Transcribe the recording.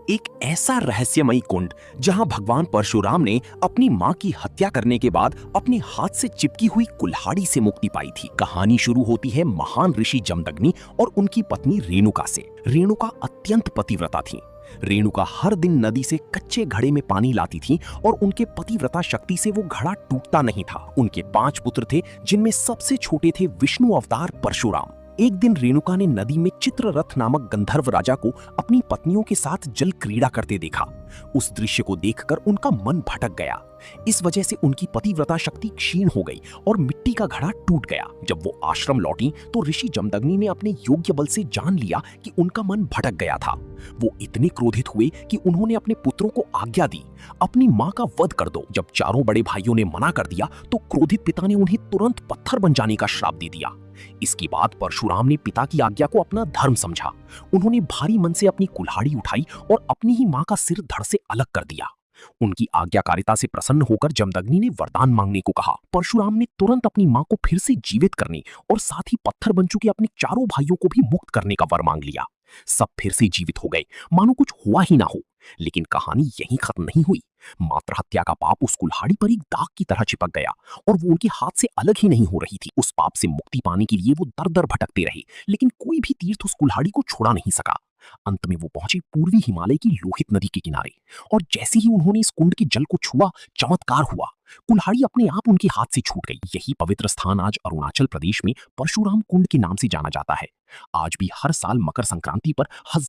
एक ऐसा रहस्यमयी कुंड जहां भगवान परशुराम ने अपनी मां की हत्या करने के बाद अपने हाथ से चिपकी हुई कुल्हाड़ी से मुक्ति पाई थी। कहानी शुरू होती है महान ऋषि जमदग्नि और उनकी पत्नी रेणुका से। रेणुका अत्यंत पतिव्रता थी। रेणुका हर दिन नदी से कच्चे घड़े में पानी लाती थी और उनके पतिव्रता शक्ति से वो घड़ा टूटता नहीं था। उनके 5 पुत्र थे, जिनमें सबसे छोटे थे विष्णु अवतार परशुराम। एक दिन रेणुका ने नदी में चित्ररथ नामक गंधर्व राजा को अपनी पत्नियों के साथ जल क्रीड़ा करते देखा। उस दृश्य को देखकर उनका मन भटक गया। इस वजह से उनकी पतिव्रता शक्ति क्षीण हो गई और मिट्टी का घड़ा टूट गया। जब वो आश्रम लौटी तो ऋषि जमदग्नि ने अपने योग्य बल से जान लिया कि उनका मन भटक गया था। वो इतने क्रोधित हुए कि उन्होंने अपने पुत्रों को आज्ञा दी, अपनी मां का वध कर दो। जब चारों बड़े भाइयों ने मना कर दिया तो क्रोधित पिता ने उन्हें तुरंत पत्थर बन जाने का श्राप दे दिया। इसके बाद परशुराम ने पिता की आज्ञा को अपना धर्म समझा। उन्होंने भारी मन से अपनी कुल्हाड़ी उठाई और अपनी ही मां का सिर धड़ से अलग कर दिया। उनकी आज्ञाकारिता से प्रसन्न होकर जमदग्नि ने वरदान मांगने को कहा। परशुराम ने तुरंत अपनी मां को फिर से जीवित करने और साथ ही पत्थर बन चुके अपने चारों भाइयों को भी मुक्त करने का वर मांग लिया। सब फिर से जीवित हो गए, मानो कुछ हुआ ही ना हो। लेकिन कहानी यहीं खत्म नहीं हुई। मात्र हत्या का पाप उस कुल्हाड़ी पर एक दाग की तरह चिपक गया और वो उनके हाथ से अलग ही नहीं हो रही थी। उस पाप से मुक्ति पाने के लिए वो दर दर भटकते रहे, लेकिन कोई भी तीर्थ उस कुल्हाड़ी को छोड़ा नहीं सका। अंत में वो पहुंचे पूर्वी हिमालय की लोहित नदी के किनारे, और जैसे ही उन्होंने इस कुंड के जल को छुआ, चमत्कार हुआ। कुल्हाड़ी अपने आप उनके हाथ से छूट गई। यही पवित्र स्थान आज अरुणाचल प्रदेश में परशुराम कुंड के नाम से जाना जाता है। आज भी हर साल मकर संक्रांति पर